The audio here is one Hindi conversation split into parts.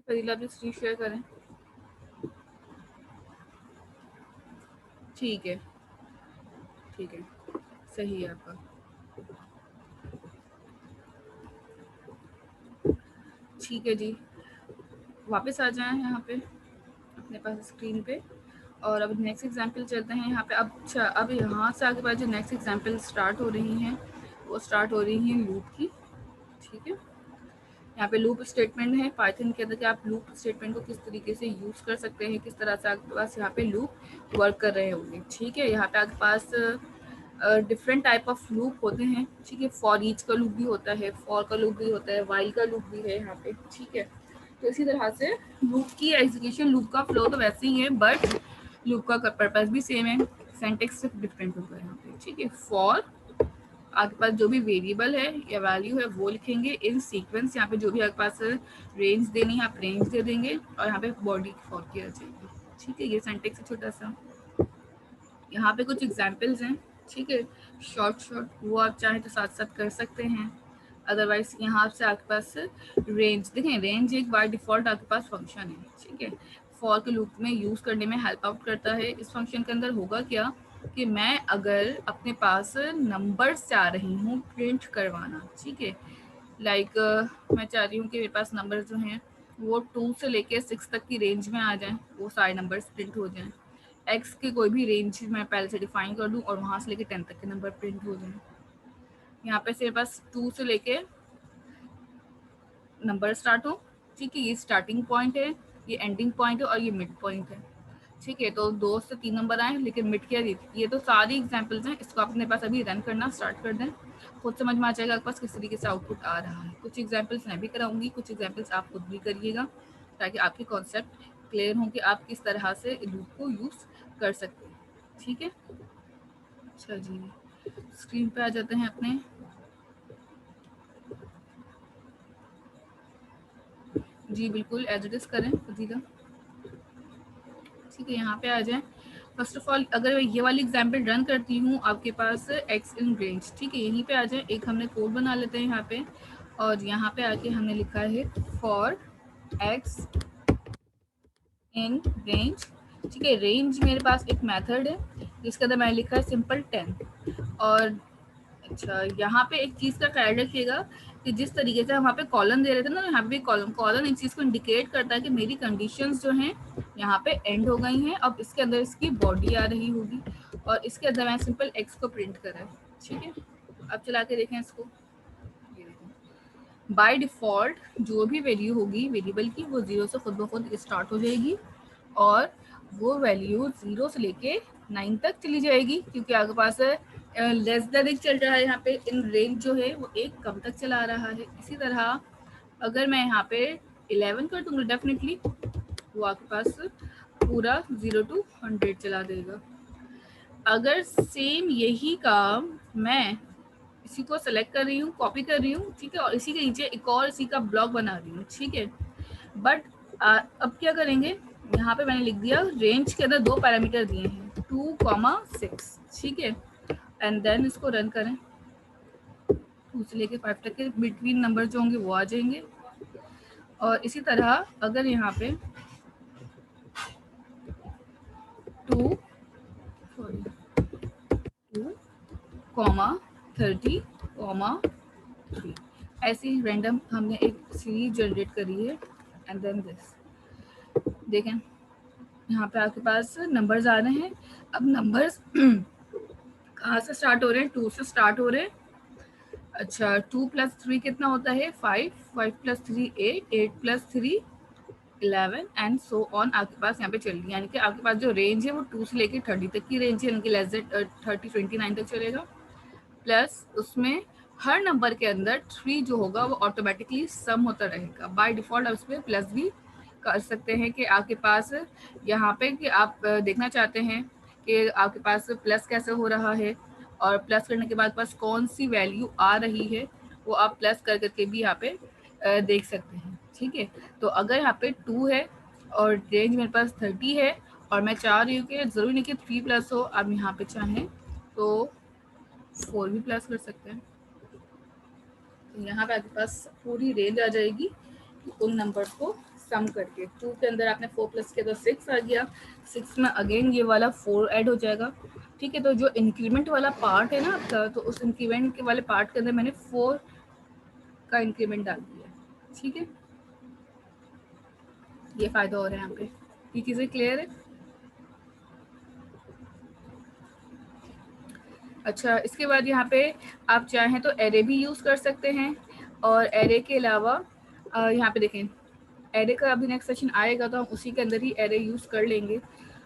फजीला आप स्क्रीन शेयर करें। ठीक है, ठीक है, सही है आपका। ठीक है जी, वापस आ जाएं यहाँ पे अपने पास स्क्रीन पे, और अब नेक्स्ट एग्जांपल चलते हैं यहाँ पे। अब यहाँ से आगे बाद जो नेक्स्ट एग्जांपल स्टार्ट हो रही हैं वो स्टार्ट हो रही हैं लूप की। ठीक है, यहाँ पे लूप स्टेटमेंट है पाइथन के अंदर कि आप लूप स्टेटमेंट को किस तरीके से यूज़ कर सकते हैं, किस तरह से आपके पास यहाँ पे लूप वर्क कर रहे होंगे। ठीक है, यहाँ पे आपके पास डिफरेंट टाइप ऑफ लूप होते हैं। ठीक है, फॉर ईच का लूप भी होता है, फॉर का लूप भी होता है, वाइल का लूप भी है यहाँ पे। ठीक है, तो इसी तरह से लूप की एग्जीक्यूशन, लूप का फ्लो तो वैसे ही है, बट लूप का पर्पस भी सेम है, सिंटैक्स सिर्फ डिफरेंट होगा यहाँ पे। ठीक है, फॉर आपके पास जो भी वेरिएबल है या वैल्यू है वो लिखेंगे इन सीक्वेंस। यहाँ पे जो भी आपके पास रेंज देनी है आप रेंज दे देंगे, और यहाँ पे बॉडी फॉर की आ जाएगी। ठीक है, ये सिंटैक्स है छोटा सा। यहाँ पे कुछ एग्जांपल्स हैं। ठीक है, शॉर्ट वो आप चाहें तो साथ साथ कर सकते हैं, अदरवाइज यहाँ से आपके पास रेंज देखें। रेंज एक बाय डिफॉल्ट आपके पास फंक्शन है। ठीक है, फॉर के लूप में यूज़ करने में हेल्प आउट करता है। इस फंक्शन के अंदर होगा क्या कि मैं अगर अपने पास नंबर्स चाह रही हूँ प्रिंट करवाना, ठीक है, लाइक मैं चाह रही हूँ कि मेरे पास नंबर जो हैं वो 2 से लेके 6 तक की रेंज में आ जाएं, वो सारे नंबर्स प्रिंट हो जाएं। एक्स की कोई भी रेंज मैं पहले से डिफाइन कर दूँ और वहाँ से लेके 10 तक के नंबर प्रिंट हो जाएं। यहाँ पे से मेरे पास 2 से लेके नंबर स्टार्ट हो। ठीक है, ये स्टार्टिंग पॉइंट है, ये एंडिंग पॉइंट है, और ये मिड पॉइंट है। ठीक है, तो 2 से 3 नंबर आए लेकिन मिड क्या दी। ये तो सारी एग्जांपल्स हैं, इसको आप अपने पास अभी रन करना स्टार्ट कर दें, खुद समझ में आ जाएगा आपके पास किस तरीके से आउटपुट आ रहा है। कुछ एग्जांपल्स मैं भी कराऊंगी, कुछ एग्जांपल्स आप खुद भी करिएगा, ताकि आपके कॉन्सेप्ट क्लियर हों कि आप किस तरह से लूप को यूज़ कर सकते हैं। ठीक है, अच्छा जी, स्क्रीन पे आ जाते हैं अपने। जी बिल्कुल, एज इट इज़ करें फजीला। ठीक है, यहाँ पे आ जाएं। फर्स्ट ऑफ ऑल अगर मैं ये वाली एग्जांपल रन करती हूँ आपके पास एक्स इन रेंज। ठीक है, यहीं पे आ जाए, एक हमने कोड बना लेते हैं यहाँ पे, और यहाँ पे आके हमने लिखा है फॉर एक्स इन रेंज। ठीक है, रेंज मेरे पास एक मेथड है जिसके अंदर मैंने लिखा है सिंपल 10। और अच्छा, यहाँ पे एक चीज़ का ख्याल रखिएगा कि जिस तरीके से हम वहाँ पे कॉलम दे रहे थे ना, यहाँ पे कॉलम कॉलम एक चीज़ को इंडिकेट करता है कि मेरी कंडीशंस जो हैं यहाँ पे एंड हो गई हैं। अब इसके अंदर इसकी बॉडी आ रही होगी, और इसके अंदर मैं सिंपल एक्स को प्रिंट करा है। ठीक है, अब चला के देखें इसको। बाय डिफ़ॉल्ट जो भी वैल्यू होगी वेरिएबल की वो 0 से खुद ब खुद स्टार्ट हो जाएगी, और वो वैल्यू 0 से लेके 9 तक चली जाएगी, क्योंकि आपके पास लेस देन एक चल रहा है यहाँ पे। इन रेंज जो है वो एक कम तक चला रहा है। इसी तरह अगर मैं यहाँ पे 11 कर दूँगी डेफिनेटली वो आपके पास पूरा 0 to 100 चला देगा। अगर सेम यही काम मैं इसी को सेलेक्ट कर रही हूँ, कॉपी कर रही हूँ, ठीक है, और इसी के नीचे एक और इसी का ब्लॉक बना रही हूँ। ठीक है, बट अब क्या करेंगे, यहाँ पे मैंने लिख दिया रेंज के अंदर 2 पैरामीटर दिए हैं 2,6। ठीक है, एंड देन इसको रन करें, 2 से लेके 5 तक के बिटवीन नंबर जो होंगे वो आ जाएंगे। और इसी तरह अगर यहाँ पे 2 2,30,3 ऐसी रैंडम हमने एक सीरीज जनरेट करी है। एंड देन दिस देखें, यहाँ पे आपके पास नंबर्स आ रहे हैं। अब नंबर्स कहाँ से स्टार्ट हो रहे हैं, 2 से स्टार्ट हो रहे हैं। अच्छा, 2 + 3 कितना होता है 5, 5 + 3 8, 8 + 3 11 एंड सो ऑन आपके पास यहाँ पे चल रही है। यानी कि आपके पास जो रेंज है वो 2 से लेकर 30 तक की रेंज है, यानी कि लेस देन 30 29 तक चलेगा। प्लस उसमें हर नंबर के अंदर 3 जो होगा वो ऑटोमेटिकली सम होता रहेगा। बाय डिफ़ॉल्ट आप उसमें प्लस भी कर सकते हैं कि आपके पास यहाँ पे कि आप देखना चाहते हैं कि आपके पास प्लस कैसे हो रहा है, और प्लस करने के बाद पास कौन सी वैल्यू आ रही है वो आप प्लस कर करके भी यहाँ पे देख सकते हैं। ठीक है, तो अगर यहाँ पे 2 है और रेंज मेरे पास 30 है, और मैं चाह रही हूँ कि ज़रूरी नहीं कि 3 प्लस हो, आप यहाँ पे चाहें तो 4 भी प्लस कर सकते हैं। तो यहाँ पे आपके पास पूरी रेंज आ जाएगी उन नंबर्स को सम करके 2 के अंदर आपने 4 प्लस किया तो 6 आ गया, 6 में अगेन ये वाला 4 ऐड हो जाएगा। ठीक है, तो जो इंक्रीमेंट वाला पार्ट है ना आपका, तो उस इंक्रीमेंट के वाले पार्ट के अंदर मैंने 4 का इंक्रीमेंट डाल दिया। ठीक है, ये फायदा हो रहा है यहाँ पे। ये चीज़ें क्लियर है? अच्छा, इसके बाद यहाँ पे आप चाहें तो एरे भी यूज़ कर सकते हैं, और एरे के अलावा यहाँ पे देखें, एरे का अभी नेक्स्ट सेशन आएगा तो हम उसी के अंदर ही एरे यूज़ कर लेंगे,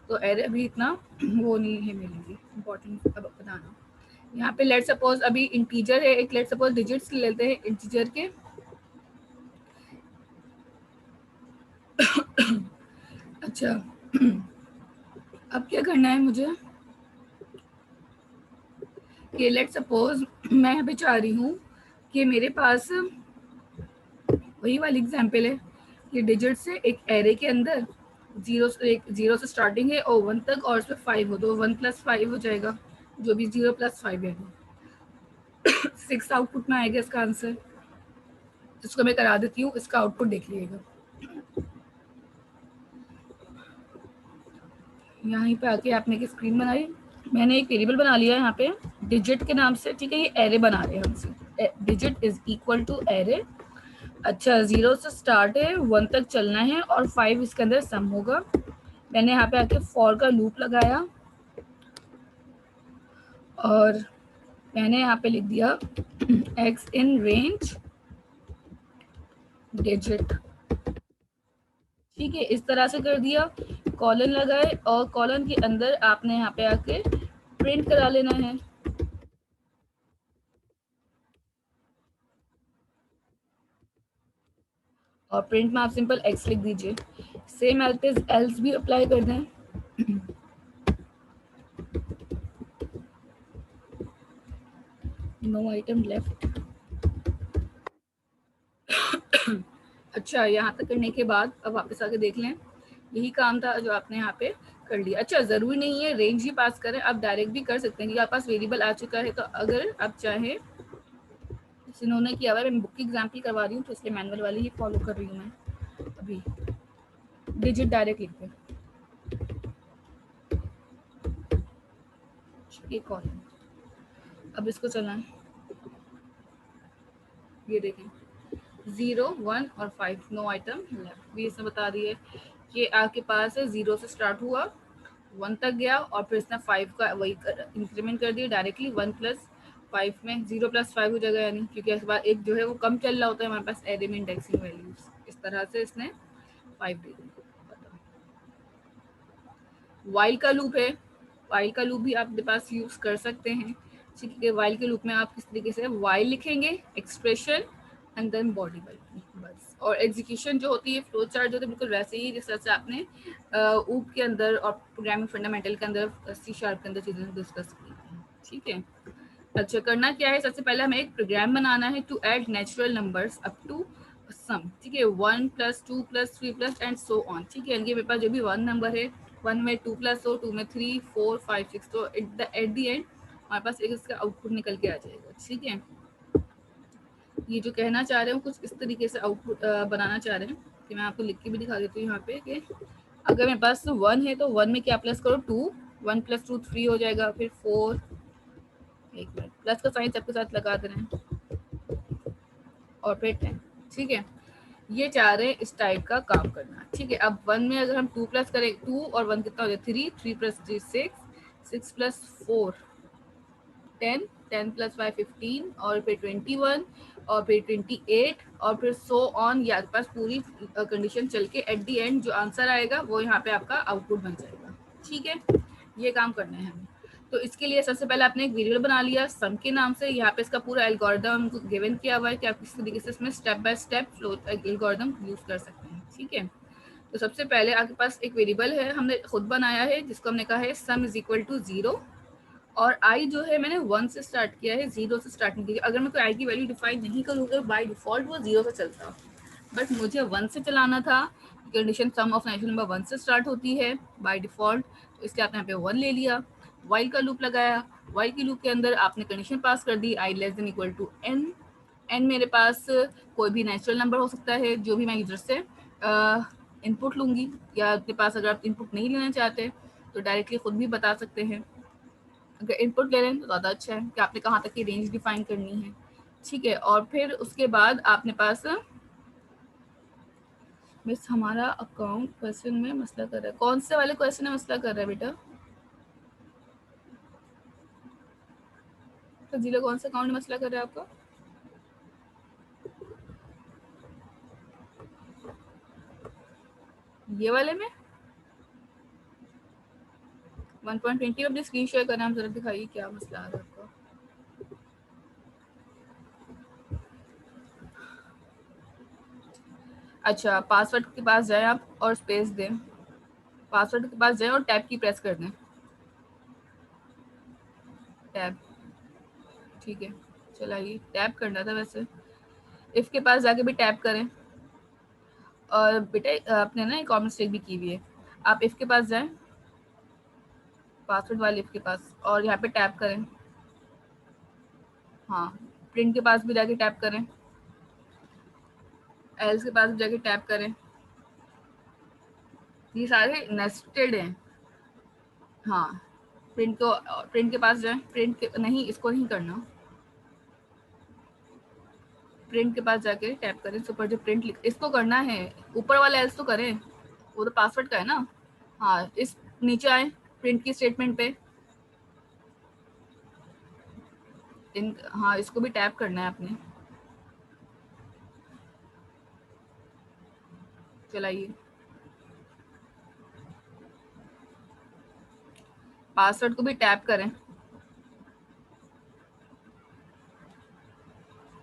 तो एरे अभी इतना वो नहीं है मेरे लिए इम्पोर्टेंट अब बताना। यहाँ पे लेट सपोज अभी इंटीजर है, एक लेट सपोज डिजिट्स लेते हैं इंटीजर के। अच्छा, अब क्या करना है मुझे कि लेट सपोज मैं यहाँ पे चाह रही हूँ कि मेरे पास वही वाली एग्जाम्पल है कि डिजिट से एक एरे के अंदर जीरो से स्टार्टिंग है और 1 तक, और उसमें 5 हो तो 1 + 5 हो जाएगा, जो भी 0 + 5 है 6 आउटपुट में आएगा इसका आंसर। इसको मैं करा देती हूँ, इसका आउटपुट देख लीजिएगा। यहाँ पे आके आपने एक स्क्रीन बनाई, मैंने एक वेरिएबल बना लिया है यहाँ पे डिजिट के नाम से। ठीक है, ये एरे बना रहे हैं हमसे, digit is equal to array. अच्छा, 0 से स्टार्ट है, 1 तक चलना है और 5 इसके अंदर सम होगा। मैंने यहाँ पे आके फॉर का लूप लगाया और मैंने यहाँ पे लिख दिया x इन रेंज डिजिट। ठीक है, इस तरह से कर दिया, कॉलन लगाए और कॉलन के अंदर आपने यहाँ पे आके प्रिंट करा लेना है। और प्रिंट में आप सिंपल x लिख दीजिए। सेम एज एल्स भी अप्लाई कर दें। No item left. अच्छा, यहाँ तक करने के बाद अब वापस आके देख लें, यही काम था जो आपने यहाँ पे कर लिया। अच्छा, ज़रूरी नहीं है रेंज ही पास करें, आप डायरेक्ट भी कर सकते हैं क्योंकि आपके पास वेरिएबल आ चुका है। तो अगर आप चाहें, जिन्होंने किया हुआ है, मैं बुक की एग्जाम्पल करवा रही हूँ तो इसलिए मैनुअल वाली ही फॉलो कर रही हूँ मैं अभी। डिजिट डायरेक्ट लिखते हैं, एक और अब इसको चलाएं, ये देखें 0 1 और 5 नो आइटम लेफ्ट। भी इसने बता दी है कि आपके पास 0 से स्टार्ट हुआ, 1 तक गया और फिर इसने 5 का वही इंक्रीमेंट कर दिया डायरेक्टली। 1 + 5 में 0 + 5 हो जाएगा, यानी क्योंकि इसके बाद एक जो है वो कम चल रहा होता है हमारे पास एरे में इंडेक्सिंग वैल्यूज, इस तरह से इसने 5 दे दी। वाइल का लूप है, वाइल का लूप भी आप अपने पास यूज कर सकते हैं। ठीक है, वाइल के लूप में आप किस तरीके से वाइल लिखेंगे, expression and then body while बस। और एग्जीक्यूशन जो होती है, फ्लो चार्ट जो होता है, बिल्कुल वैसे ही जिस तरह से आपने ऊप के अंदर और प्रोग्रामिंग फंडामेंटल के अंदर C# के अंदर चीजें डिस्कस की हैं। ठीक है, अच्छा करना क्या है, सबसे पहले हमें एक प्रोग्राम बनाना है to add natural numbers up to some. ठीक है, 1 + 2 + 3 + एंड सो ऑन। ठीक है, मेरे पास जो भी 1 नंबर है, 1 में 2 + हो, 2 में 3 4 5 6, तो एट द एंड हमारे पास एक इसका आउटपुट निकल के आ जाएगा। ठीक है, ये जो कहना चाह रहे हो कुछ इस तरीके से आउटपुट बनाना चाह रहे हैं कि मैं आपको लिख के भी दिखा देती हूँ यहाँ पे कि अगर मेरे पास 1 है तो 1 में क्या प्लस करो 2, 1 + 2 3 हो जाएगा, फिर 4, एक मिनट प्लस का साइन सबके साथ लगा दे रहे हैं, और फिर 10। ठीक है, ये चाह रहे हैं इस टाइप का काम करना। ठीक है, अब 1 में अगर हम 2 प्लस करें, 2 और 1 कितना हो जाए 3, 3 + 3 6, 6 + 4 10, 10 + 5 15, और फिर 21, और फिर 28, और फिर सो ऑन। ये आपके पास पूरी कंडीशन चल के एट दी एंड जो आंसर आएगा वो यहाँ पे आपका आउटपुट बन जाएगा। ठीक है, ये काम करना है हमें। तो इसके लिए सबसे पहले आपने एक वेरिएबल बना लिया सम के नाम से। यहाँ पे इसका पूरा एल्गोरिदम गिवन किया हुआ है कि आप किस तरीके से इसमें step by step flow algorithm use कर सकते हैं। ठीक है, तो सबसे पहले आपके पास एक वेरिएबल है, हमने खुद बनाया है, जिसको हमने कहा है सम इज इक्वल टू 0, और आई जो है मैंने 1 से स्टार्ट किया है, 0 से स्टार्ट नहीं किया। अगर मैं कोई आई की वैल्यू डिफाइन नहीं करूँगा बाय डिफॉल्ट वो 0 से चलता, बट मुझे 1 से चलाना था। Condition sum of natural number 1 से स्टार्ट होती है बाय डिफॉल्ट, तो इसलिए आपने यहाँ पे 1 ले लिया। वाइल का लूप लगाया, वाइल के लूप के अंदर आपने कंडीशन पास कर दी I less than equal to N. N मेरे पास कोई भी नेचुरल नंबर हो सकता है जो भी मैं यूजर से इनपुट लूँगी, या आपके पास अगर आप इनपुट नहीं लेना चाहते तो डायरेक्टली खुद भी बता सकते हैं। अगर इनपुट ले लें तो ज़्यादा अच्छा है कि आपने कहाँ तक की रेंज डिफाइन करनी है, ठीक है। और फिर उसके बाद आपने पास मिस हमारा अकाउंट क्वेश्चन में मसला कर रहा है, कौन से वाले क्वेश्चन में मसला कर रहा है बेटा? तो जिला कौन सा अकाउंट में मसला कर रहा है आपका? ये वाले में 1.20 अपनी स्क्रीन शेयर करना, हम जरा दिखाइए क्या मसला आ रहा है आपका। अच्छा, पासवर्ड के पास जाएं आप और स्पेस दें, पासवर्ड के पास जाएं और टैब की प्रेस कर दें, टैब, ठीक है। चलाइए, टैब करना था वैसे, इफ के पास जाके भी टैब करें। और बेटे आपने ना एक और मिस्टेक भी की हुई है, आप इफ के पास जाएं, पासवर्ड वाले इफ के पास, और यहाँ पे टैप करें। हाँ, प्रिंट के पास भी जाके टैप करें, एल्स के पास भी जाके टैप करें, ये सारे नेस्टेड हैं। हाँ, प्रिंट के पास जाएं, प्रिंट के नहीं, इसको नहीं करना, प्रिंट के पास जाके टैप करें, सुपर जो प्रिंट इसको करना है, ऊपर वाला एल्स तो करें, वो तो पासवर्ड का है ना। हाँ, इस नीचे आए प्रिंट की स्टेटमेंट पे, हाँ इसको भी टैप करना है आपने। चलाइए, पासवर्ड को भी टैप करें,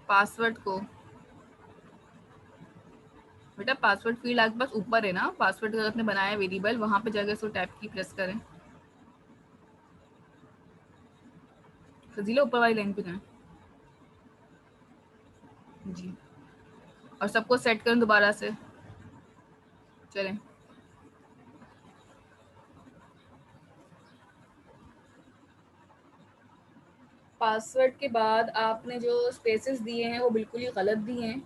पासवर्ड को, बेटा पासवर्ड फील्ड आपके पास ऊपर है ना, पासवर्ड अगर आपने बनाया वेरिएबल, वहां पे जाकर इसको टैप की प्रेस करें, फजीला ऊपर वाली लाइन पे जाएं जी, और सबको सेट करें दोबारा से। चलें, पासवर्ड के बाद आपने जो स्पेसेस दिए हैं वो बिल्कुल ही गलत दिए हैं,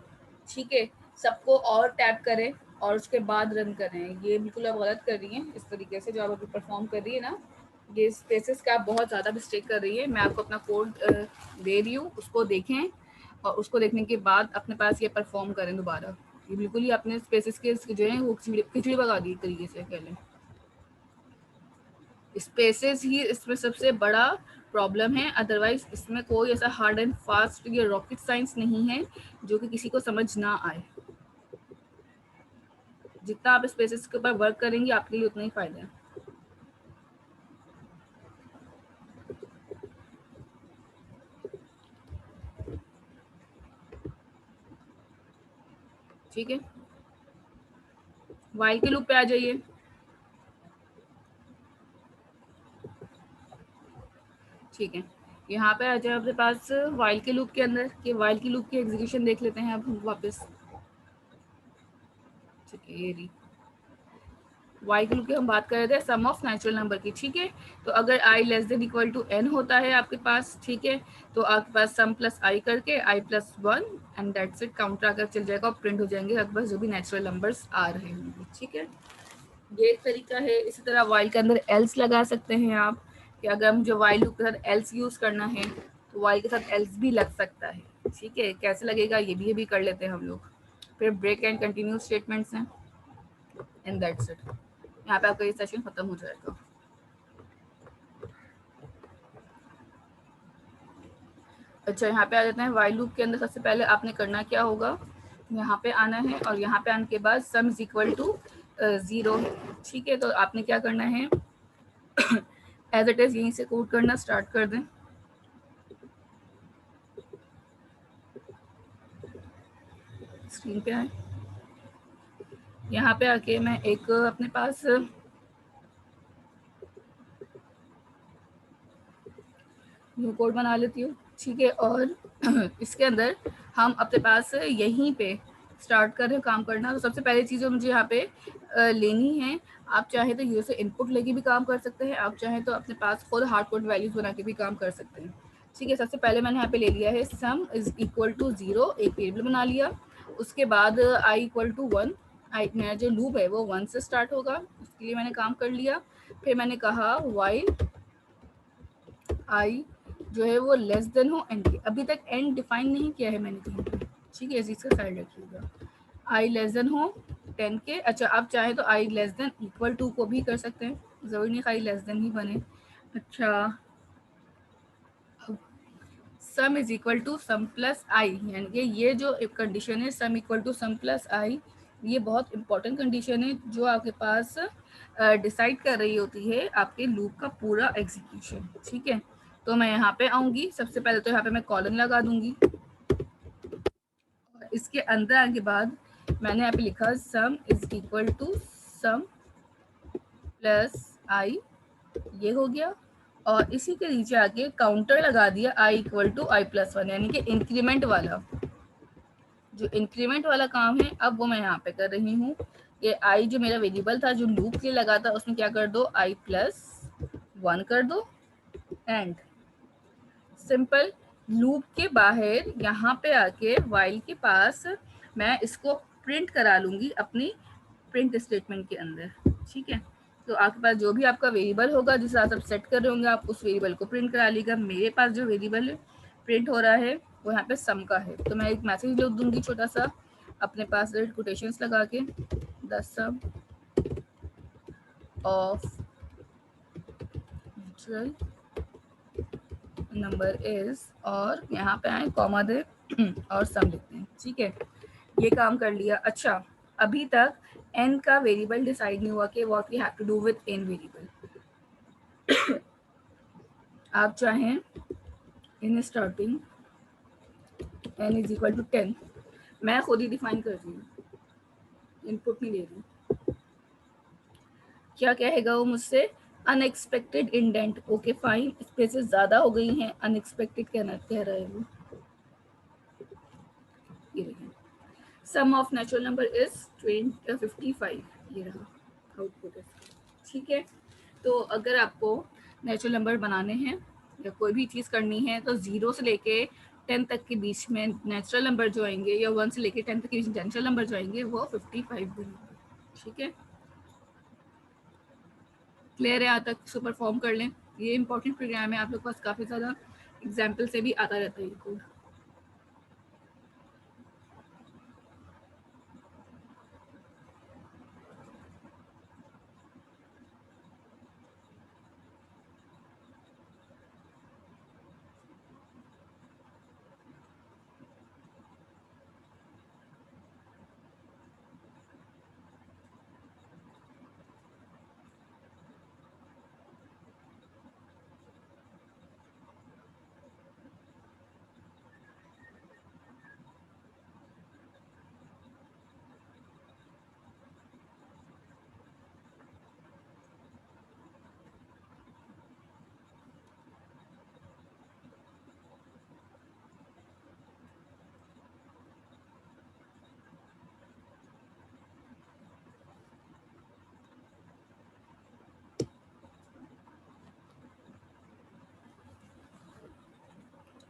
ठीक है। सबको और टैप करें और उसके बाद रन करें, ये बिल्कुल आप गलत कर रही हैं। इस तरीके से जो आप अभी परफॉर्म कर रही है ना, ये स्पेसेस का आप बहुत ज़्यादा मिस्टेक कर रही है। मैं आपको अपना कोड दे रही हूँ, उसको देखें और उसको देखने के बाद अपने पास ये परफॉर्म करें दोबारा। ये बिल्कुल ही अपने स्पेसेस के जो है वो खिचड़ी पका दी एक तरीके से कह लें। स्पेसेस ही इसमें सबसे बड़ा प्रॉब्लम है, अदरवाइज इसमें कोई ऐसा हार्ड एंड फास्ट या रॉकेट साइंस नहीं है जो कि किसी को समझ ना आए। जितना आप स्पेसेस के ऊपर वर्क करेंगे आपके लिए उतना ही फायदा है। ठीक है, वाइल के लूप पे आ जाइए। ठीक है, यहाँ पे आ जाए आपके पास वाइल के लूप के अंदर, कि वाइल की लूप की एग्जीक्यूशन देख लेते हैं अब वापस। ठीक है, ये रही वाई के लूप की हम बात कर रहे थे, सम ऑफ नेचुरल नंबर की, ठीक है। तो अगर I less than equal to N होता है आपके पास, ठीक है, तो आपके पास सम प्लस आई करके I plus one and that's it, counter आकर चल जाएगा और प्रिंट हो जाएंगे आपके पास जो भी नेचुरल नंबर्स आ रहे होंगे, ठीक है। ये एक तरीका है। इसी तरह वाइल के अंदर एल्स लगा सकते हैं आप, कि अगर मुझे वाइल लूप के साथ एल्स यूज करना है तो वाइल के साथ एल्स भी लग सकता है, ठीक है। कैसे लगेगा ये भी कर लेते हैं हम लोग। फिर ब्रेक एंड कंटिन्यू स्टेटमेंट्स हैं एंड दैट्स इट। यहाँ पे आपका ये सेशन खत्म हो जाएगा। अच्छा, यहाँ पे आ जाते हैं वाइल लूप के अंदर। सबसे पहले आपने करना क्या होगा, यहाँ पे आना है और यहाँ पे आने के बाद सम इज इक्वल टू 0, ठीक है। तो आपने क्या करना है, एज इट इज यहीं से कोड करना स्टार्ट कर दें। स्क्रीन पे आए, यहाँ पे आके मैं एक अपने पास न्यू कोड बना लेती हूँ, ठीक है। और इसके अंदर हम अपने पास यहीं पे स्टार्ट कर रहे हैं काम करना। तो सबसे पहली चीज़ जो मुझे यहाँ पे लेनी है, आप चाहे तो यूजर इनपुट लेके भी काम कर सकते हैं, आप चाहे तो अपने पास खुद हार्ड कोड वैल्यूज बना के भी काम कर सकते हैं, ठीक है। सबसे पहले मैंने यहाँ पे ले लिया है सम इज इक्वल टू 0, एक वेरिएबल बना लिया। उसके बाद आई इक्वल टू 1 मेरा जो लूप है वो 1 से स्टार्ट होगा, उसके लिए मैंने काम कर लिया। फिर मैंने कहा वाइल आई जो है वो लेस देन हो एन के। अभी तक एन डिफाइन नहीं किया है मैंने कहीं पे, ठीक है, इसका साइड रखिएगा। आई लेस देन हो 10 के। अच्छा, आप चाहे तो आई लेस देन इक्वल टू को भी कर सकते हैं, ज़रूरी नहीं आई लेस देन ही बने। अच्छा, sum is equal to sum plus I, यानी कि ये जो कंडीशन है sum equal to sum plus I, ये बहुत इंपॉर्टेंट कंडीशन है जो आपके पास डिसाइड कर रही होती है आपके लूप का पूरा एग्जीक्यूशन, ठीक है। तो मैं यहाँ पे आऊँगी, सबसे पहले तो यहाँ पे मैं कॉलन लगा दूंगी, और इसके अंदर आने के बाद मैंने यहाँ पे लिखा sum is equal to sum plus I, ये हो गया। और इसी के नीचे आके काउंटर लगा दिया I equal to I plus one, यानी कि इंक्रीमेंट वाला, जो इंक्रीमेंट वाला काम है अब वो मैं यहाँ पे कर रही हूँ। ये आई जो मेरा वेरिएबल था जो लूप के लिए लगा था, उसमें क्या कर दो आई प्लस वन कर दो, एंड सिंपल लूप के बाहर यहाँ पे आके वाइल के पास मैं इसको प्रिंट करा लूंगी अपनी प्रिंट स्टेटमेंट के अंदर, ठीक है। तो आपके पास जो भी आपका वेरिएबल होगा जिसे आप सेट कर रहे होंगे, आप उस वेरिएबल को प्रिंट करा लीजिएगा। मेरे पास जो वेरिएबल प्रिंट हो रहा है वो यहाँ पे सम का है, तो मैं एक मैसेज लिख दूंगी छोटा सा अपने पास कोटेशंस लगा के, the sum of natural number is, और यहाँ पे आए कॉमा दे और सम लिखते हैं, ठीक है। ये काम कर लिया। अच्छा, अभी तक n का वेरिएबल डिसाइड नहीं हुआ कि what we have to do with n variable. आप चाहें in starting n is equal to 10, मैं खुद ही डिफाइन कर रही हूँ, इनपुट नहीं ले रही। क्या कहेगा वो मुझसे, unexpected indent, okay fine, spaces ज्यादा हो गई हैं, अनएक्सपेक्टेड कहना कह रहा है वो। ये देखिए, सम ऑफ नेचुरल नंबर इज 55, ये रहा आउटपुट है, ठीक है। तो अगर आपको नेचुरल नंबर बनाने हैं या कोई भी चीज़ करनी है तो 0 से लेके 10 तक के बीच में नेचुरल नंबर जो आएंगे, या 1 से लेके 10 तक के बीच में नेचुरल नंबर जो आएंगे वो 55 बनेंगे, ठीक है। क्लियर है, यहाँ तक सुपर फॉर्म कर लें। ये इंपॉर्टेंट प्रोग्राम है, आप लोग के पास काफ़ी ज़्यादा एग्जाम्पल से भी आता रहता है ये कोड।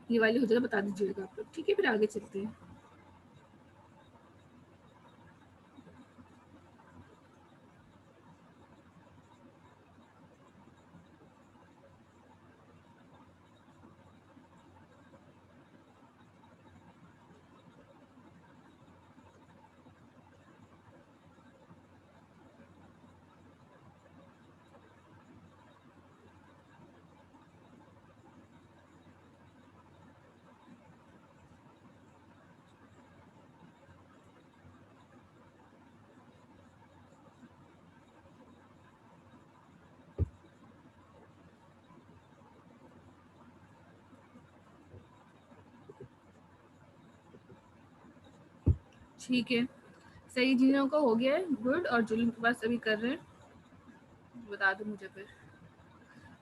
ये वाली हो जाए बता दीजिएगा आप लोग, ठीक है, फिर आगे चलते हैं। ठीक है, सही जिन लोगों का हो गया है गुड, और जो लोग के पास अभी कर रहे हैं बता दो मुझे फिर।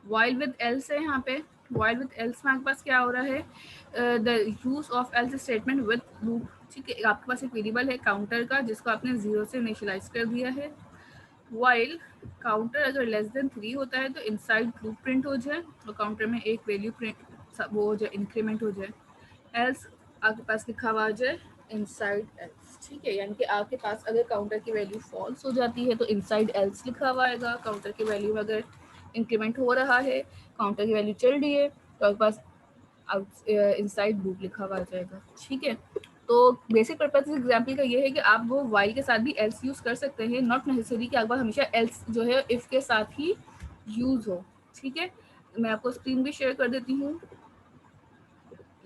वाइल विद एल्स है यहाँ पे, वाइल विद एल्स में आपके पास क्या हो रहा है, the use of else statement with loop, ठीक है। आपके पास एक वेरिएबल है काउंटर का जिसको आपने 0 से इनिशियलाइज कर दिया है। वाइल काउंटर अगर लेस देन 3 होता है तो इनसाइड लूप प्रिंट हो जाए और काउंटर में एक वैल्यू प्रिंट वो हो जाए, इंक्रीमेंट हो जाए। एल्स आपके पास लिखा हुआ आ जाए इनसाइड एल्स, ठीक है, यानी कि आपके पास अगर काउंटर की वैल्यू फॉल्स हो जाती है तो इनसाइड एल्स लिखा हुआ आएगा। काउंटर की वैल्यू अगर इंक्रीमेंट हो रहा है, काउंटर की वैल्यू चल रही है, तो आपके पास आउट इनसाइड लूप लिखा हुआ आ जाएगा। ठीक है, तो बेसिक पर्पज इस एग्जाम्पल का ये है कि आप वो वाइल के साथ भी एल्स यूज कर सकते हैं, नॉट नेसेसरी कि आपका हमेशा एल्स जो है इफ के साथ ही यूज हो। ठीक है, मैं आपको स्क्रीन भी शेयर कर देती हूँ,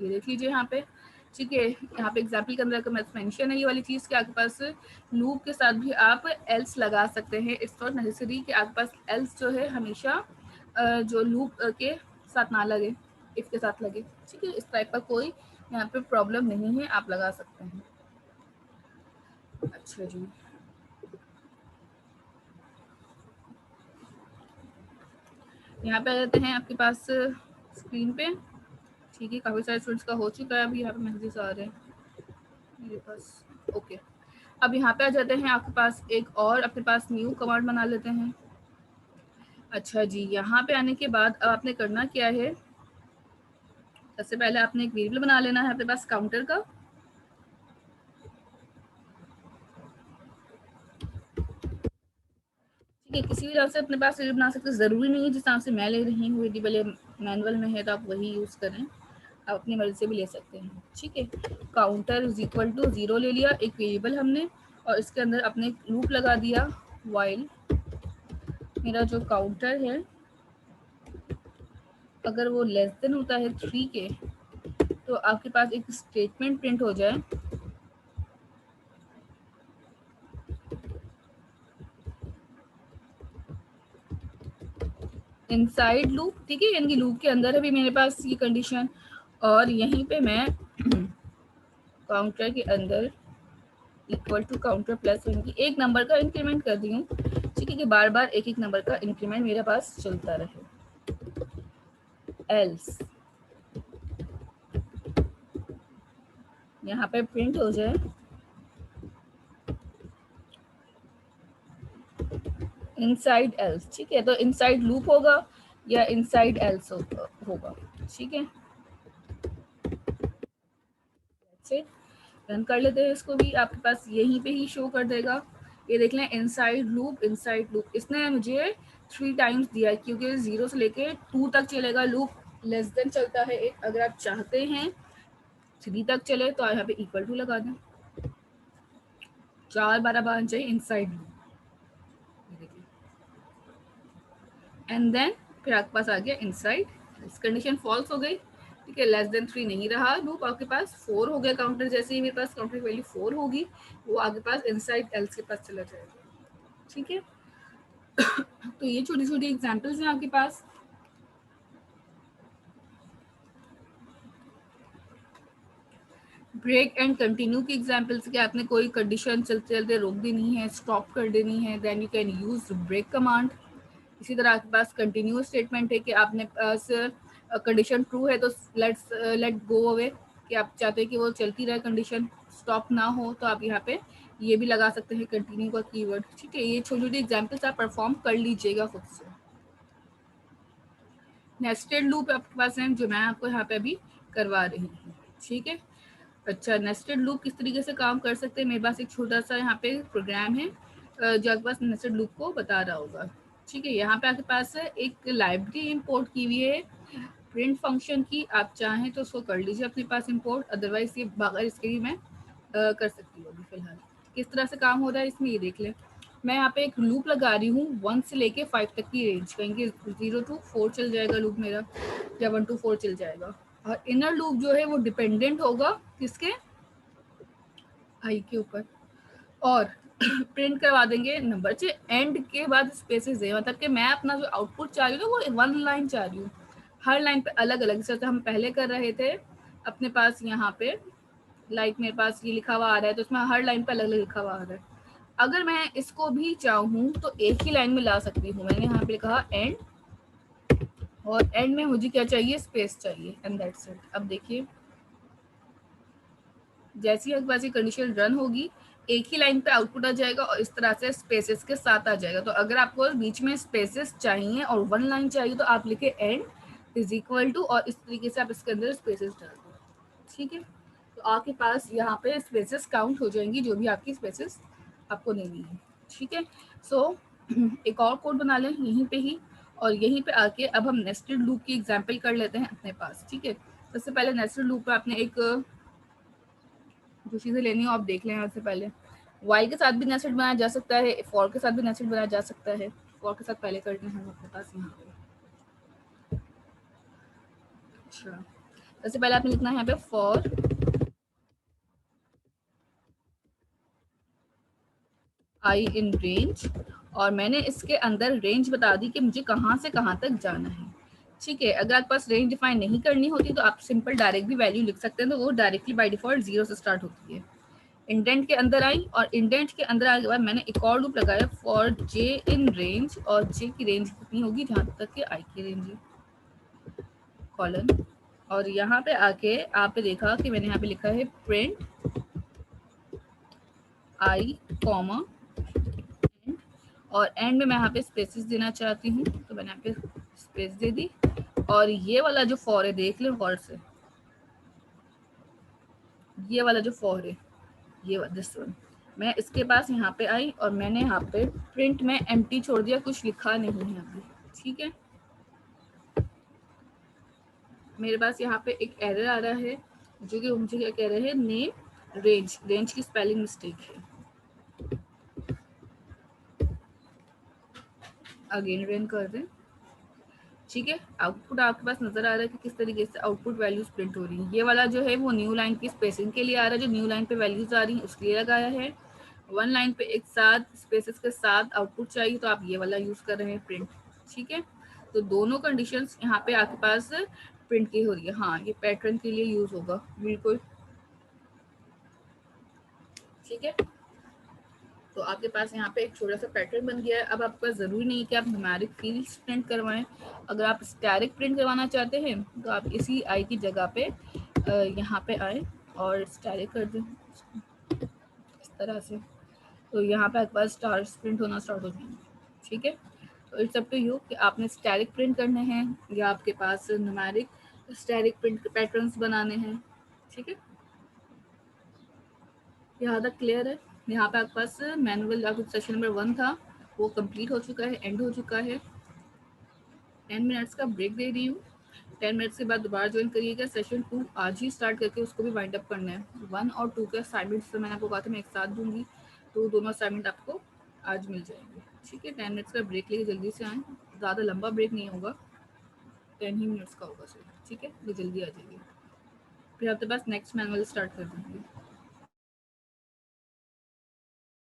ये देख लीजिए यहाँ पे। ठीक है, यहाँ पे एग्जाम्पल के अंदर का मेंशन है ये वाली चीज कि आपके पास लूप के साथ भी आप एल्स लगा सकते हैं। इट्स नॉट नेसेसरी कि आपके पास एल्स जो है हमेशा जो लूप के साथ ना लगे, इफ के साथ लगे। ठीक है, इस टाइप का कोई यहाँ पे प्रॉब्लम नहीं है, आप लगा सकते हैं। अच्छा जी, यहाँ पे आ जाते हैं आपके पास स्क्रीन पे। ठीक है, काफी सारे स्टूडेंट्स का हो चुका है, अभी यहाँ पे मैसेजेस आ रहे हैं मेरे पास। ओके, अब यहाँ पे आ जाते हैं आपके पास एक और अपने पास न्यू कमांड बना लेते हैं। अच्छा जी, यहाँ पे आने के बाद अब आपने करना क्या है, सबसे पहले आपने एक वेरिएबल बना लेना है अपने पास काउंटर का। ठीक है, किसी भी तरह से अपने पास वेरिएबल बना सकते, जरूरी नहीं है जिस तरह से मैं ले रही हूँ वेरिएबल मैनुअल में है तो आप वही यूज करें, आप अपनी मर्जी से भी ले सकते हैं। ठीक है, काउंटर इज इक्वल टू 0 ले लिया, एक वेरिएबल हमने, और इसके अंदर अपने लूप लगा दिया वाइल मेरा जो काउंटर है अगर वो लेस देन होता है 3 के, तो आपके पास एक स्टेटमेंट प्रिंट हो जाए इनसाइड लूप। ठीक है, यानी कि लूप के अंदर है भी मेरे पास ये कंडीशन, और यहीं पे मैं काउंटर के अंदर इक्वल टू काउंटर प्लस यानी कि एक नंबर का इंक्रीमेंट कर दी हूँ। ठीक है, कि बार बार एक एक नंबर का इंक्रीमेंट मेरे पास चलता रहे। एल्स यहाँ पे प्रिंट हो जाए इनसाइड एल्स। ठीक है, तो इनसाइड लूप होगा या इनसाइड एल्स होगा। ठीक है, से रन कर लेते हैं इसको भी, आपके पास यहीं पे ही शो कर देगा। ये देख लें, इनसाइड लूप इनसाइड लूप, इसने मुझे 3 टाइम्स दिया है क्योंकि 0 से लेके 2 तक चलेगा लूप, लेस देन चलता है एक। अगर आप चाहते हैं 3 तक चले तो यहाँ पे इक्वल टू लगा दें, 4 12 बार चाहिए इनसाइड लूप, एंड देन फिर आपके पास आ गया इनसाइड, कंडीशन फॉल्स हो गई। ठीक है, लेस देन 3 नहीं रहा लूप, आपके पास 4 हो गया काउंटर, जैसे ही मेरे पास काउंटर की वैल्यू 4 होगी वो आपके पास इनसाइड एल्स के पास चला जाएगा। ठीक है, तो ये छोटी छोटी एग्जांपल्स हैं आपके पास। ब्रेक एंड कंटिन्यू की एग्जांपल्स कि आपने कोई कंडीशन चलते चलते रोक देनी है, स्टॉप कर देनी है, then you can use break command. इसी तरह आपके पास कंटिन्यू स्टेटमेंट है कि आपने पास कंडीशन ट्रू है तो लेट गो अवे, कि आप चाहते हैं कि वो चलती रहे कंडीशन, स्टॉप ना हो, तो आप यहाँ पे ये भी लगा सकते हैं कंटिन्यू का कीवर्ड। ठीक है, ये छोटी छोटी एग्जांपल्स आप परफॉर्म कर लीजिएगा खुद से। नेस्टेड लूप आपके पास है जो मैं आपको यहाँ पे अभी करवा रही हूँ। ठीक है, अच्छा, नेस्टेड लूप किस तरीके से काम कर सकते हैं, मेरे पास एक छोटा सा यहाँ पे प्रोग्राम है जो आपके पास नेस्टेड लूप को बता रहा होगा। ठीक है, यहाँ पे आपके पास एक लाइब्रेरी इंपोर्ट की हुई है प्रिंट फंक्शन की, आप चाहें तो उसको कर लीजिए अपने पास इंपोर्ट, अदरवाइज ये बगैर इसके भी मैं कर सकती हूँ अभी फिलहाल। किस तरह से काम हो रहा है इसमें ये देख लें। मैं यहाँ पे एक लूप लगा रही हूँ 1 से लेके 5 तक की रेंज, कहेंगे 0 to 4 चल जाएगा लूप मेरा, या 1 to 4 चल जाएगा। और इनर लूप जो है वो डिपेंडेंट होगा किसके, आई के ऊपर, और प्रिंट करवा देंगे नंबर से एंड के बाद स्पेसेस है, मतलब कि मैं अपना जो आउटपुट चाह रही हूँ वो 1 लाइन चाह रही हूँ, हर लाइन पे अलग अलग, जैसे हम पहले कर रहे थे अपने पास यहाँ पे लाइक मेरे पास ये लिखा हुआ आ रहा है तो उसमें हर लाइन पे अलग अलग लिखा हुआ आ रहा है। अगर मैं इसको भी चाहूँ तो एक ही लाइन में ला सकती हूँ। मैंने यहाँ पे लिखा एंड, और एंड में मुझे क्या चाहिए, स्पेस चाहिए, एंड दैट्स इट। अब देखिए जैसी आपके पास ये कंडीशन रन होगी एक ही लाइन पे आउटपुट आ जाएगा और इस तरह से स्पेसेस के साथ आ जाएगा। तो अगर आपको बीच में स्पेसेस चाहिए और 1 लाइन चाहिए तो आप लिखे एंड इज इक्वल टू, और इस तरीके से आप इसके अंदर स्पेसेस डाल दो। ठीक है, तो आपके पास यहाँ पे स्पेसेस काउंट हो जाएंगी, जो भी आपकी स्पेसेस आपको लेनी है। ठीक है, सो एक और कोड बना लें यहीं पे ही, और यहीं पे आके अब हम नेस्टेड लूप की एग्जांपल कर लेते हैं अपने पास। ठीक है, सबसे पहले नेस्टेड लूप में आपने एक जो चीज़ें लेनी हो आप देख लें यहाँ से पहले। वाई के साथ भी नेस्टेड बनाया जा सकता है, फॉर के साथ भी नेस्टेड बनाया जा सकता है। फॉर के साथ पहले करते हैं हम अपने पास यहाँ पे। अच्छा, सबसे पहले आपने लिखना है यहाँ पे फॉर आई इन रेंज, और मैंने इसके अंदर रेंज बता दी कि मुझे कहाँ से कहाँ तक जाना है। ठीक है, अगर आपके पास रेंज डिफाइन नहीं करनी होती तो आप सिंपल डायरेक्ट भी वैल्यू लिख सकते हैं, तो वो डायरेक्टली बाय डिफॉल्ट 0 से स्टार्ट होती है। इंडेंट के अंदर आई, और इंडेंट के अंदर आने के बाद मैंने एक और लूप लगाया फॉर जे इन रेंज, और जे की रेंज कितनी होगी जहाँ तक कि आई की रेंज है, कॉलन। और यहाँ पे आके आपने देखा कि मैंने यहाँ पे लिखा है प्रिंट आई कॉमा, और एंड में मैं यहाँ पे स्पेसिस देना चाहती हूँ, तो मैंने यहाँ पे स्पेस दे दी। और ये वाला जो फॉर है देख लो गौर से, ये वाला जो फॉर है, ये दिस वन, मैं इसके पास यहाँ पे आई और मैंने यहाँ पे प्रिंट में एम्प्टी छोड़ दिया, कुछ लिखा नहीं है अभी। ठीक है, मेरे पास यहाँ पे एक एरर आ रहा है जो कि मुझे क्या कह रहे हैं, नेम रेंज, रेंज की स्पेलिंग मिस्टेक है। अगेन रन कर दें। ठीक है, आउटपुट आपके पास नजर आ रहा है कि किस तरीके से आउटपुट वैल्यूज प्रिंट हो रही है। ये वाला जो है वो न्यू लाइन की स्पेसिंग के लिए आ रहा है, जो न्यू लाइन पे वैल्यूज आ रही है उसके लिए लगाया है। वन लाइन पे एक साथ स्पेसेस के साथ आउटपुट चाहिए तो आप ये वाला यूज कर रहे हैं प्रिंट। ठीक है, तो दोनों कंडीशंस यहाँ पे आपके पास प्रिंट की हो रही है। हाँ, ये पैटर्न के लिए यूज होगा बिल्कुल। ठीक है, तो आपके पास यहाँ पे एक छोटा सा पैटर्न बन गया है। अब आपका ज़रूरी नहीं है कि आप न्यूमेरिक फील्ड्स प्रिंट करवाएं। अगर आप स्टैटिक प्रिंट करवाना चाहते हैं तो आप इसी आई की जगह पे यहाँ पे आए और स्टैटिक कर दें इस तरह से, तो यहाँ पे आपके पास स्टार्स प्रिंट होना स्टार्ट हो जाएंगे। ठीक है, तो इट्स अप टू यू कि आपने स्टैटिक प्रिंट करने हैं या आपके पास न्यूमेरिक स्टैटिक प्रिंट पैटर्न्स बनाने हैं। ठीक है, यहाँ तक क्लियर है। यहाँ पे आपके पास मैनुअल आपका सेशन नंबर 1 था वो कंप्लीट हो चुका है, एंड हो चुका है। 10 मिनट्स का ब्रेक दे रही हूँ, 10 मिनट्स के बाद दोबारा ज्वाइन करिएगा। सेशन 2 आज ही स्टार्ट करके उसको भी वाइंड अप करना है। 1 और 2 के असाइनमेंट्स मैंने आपको कहा था मैं एक साथ दूंगी, तो दोनों असाइनमेंट आपको आज मिल जाएंगे। ठीक है, 10 मिनट्स का ब्रेक लेके जल्दी से आएँ, ज़्यादा लंबा ब्रेक नहीं होगा, 10 ही मिनट्स का होगा सिर्फ। ठीक है, तो जल्दी आ जाइए, फिर आपके पास नेक्स्ट मैनुअल स्टार्ट कर दूँगी।